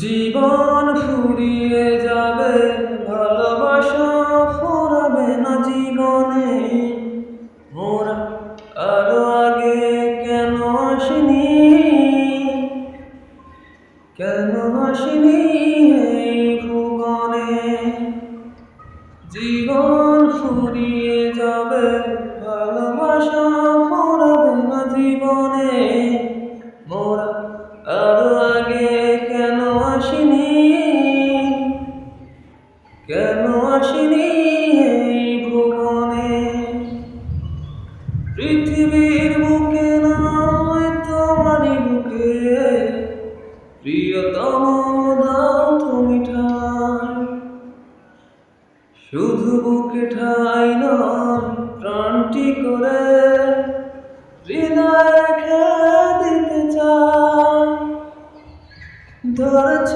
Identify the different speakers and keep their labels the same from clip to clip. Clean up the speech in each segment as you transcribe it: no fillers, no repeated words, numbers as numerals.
Speaker 1: জীবন ফুরিয়ে যাবে, ভালোবাসা ফুরাবে না জীবনে। মোরা আরো আগে কেন আসিনি, কেন আসিনি এই ভুবনে। জীবন ফুরিয়ে যাবে, ভালোবাসা ফুরাবে না জীবনে। মোরা আরো আগে কেন আসিনি, কেন আসিনি এই ভুবনে। পৃথিবীর বুকে নয় তোমারই বুকে, প্রিয়তম দাও তুমি ঠাই। শুধু বুকে ঠাই নয়, প্রাণটি করে হৃদয় রেখে দিতে চাই। ধরেছ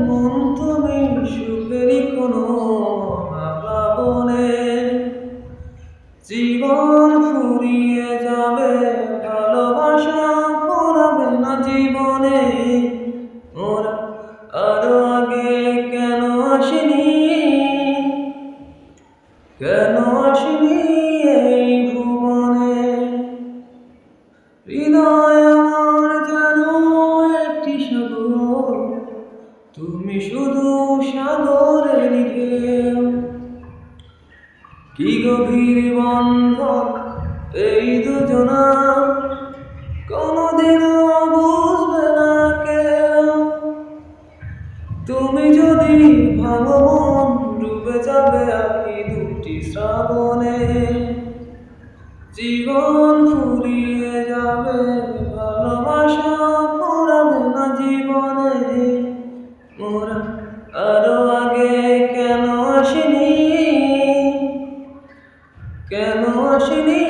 Speaker 1: মন তুমি সুখেরই কোনো প্লাবনে। জীবন ফুরিয়ে যাবে, ভালোবাসা ফুরাবে না জীবনে। মোরা আরো আগে কেন আসিনি, কেন আসিনি এই ভুবনে। হৃদয় আমার যেন একটি সাগর, তুমি শুধু সাগরের ঢেউ। কি গভীর বন্ধন এই দুজনার, কোনদিনও বুঝবে না কেউ। তুমি যদি ভাঙো মন, ডুবে যাবে আঁখি দুটি শ্রাবণে। জীবন ফুরিয়ে যাবে, ভালোবাসা ফুরাবে না জীবনে। মোরা আরো আগে কেন আসিনি, কেন আসিনি